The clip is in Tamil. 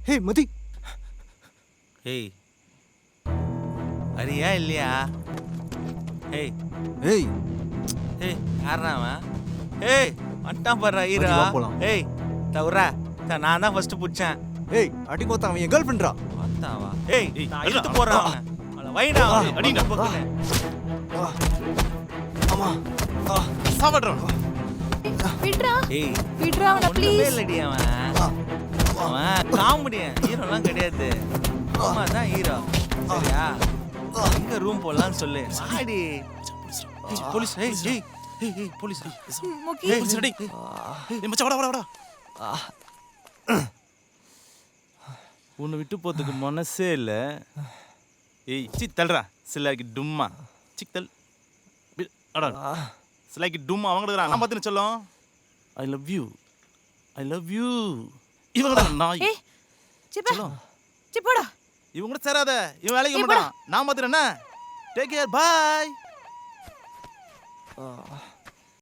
ஹே மதி. ஏய் அரியா இல்லையா? ஏய் ஏய் ஏய் யாரா அவன்? ஏய் வந்துட்டான் பாரு ஹீரோ. மதி, வா போலாம். ஏய் தவுரா நான் தான் ஃபர்ஸ்ட் புடிச்சேன். ஏய் அடி கோத்தா அவன் என் கேர்ள் ஃப்ரெண்ட்ரா. வந்தாவா? ஏய் நான் இழுத்து போறேன் அவனை. அவனை வைடா அவனை. அடிடா பக்கத்துல. ஆமா சாவட்றோம். விட்றா ஏய் விட்றா அவனை ஒண்ணுமே ப்ளீஸ். இல்லடி அவன். அவன் காமெடியன் ஹீரோலாம் கிடையாது. அம்மா தான் ஹீரோ. சரியா? எங்க ரூம் போலாம்னு சொல்லு. ஆடி. போலீஸ். ஏய் ஏய் ஏய் ஏய் போலீஸ். முகி ஏய் போலீஸ் ரெடி. ஏய் மச்சான் வாடா வாடா வாடா. உன்னை விட்டு போறதுக்கு மனசே இல்ல. ஏய் சி தள்ளுறா. சிலாக்கி டும்மா. சிக் தள். அடா. சிலாக்கி டும்மா அவங்கடா நான் பாத்துன்னு சொல்லும். I love you. I love you. இவங்கடா நாய். ஏய் சிப்பா சிப்போடா. இவங்க கூட சேராத. இவன் வேலைக்கு மாட்டான். நான் பாத்துறேன்னா. Take care bye.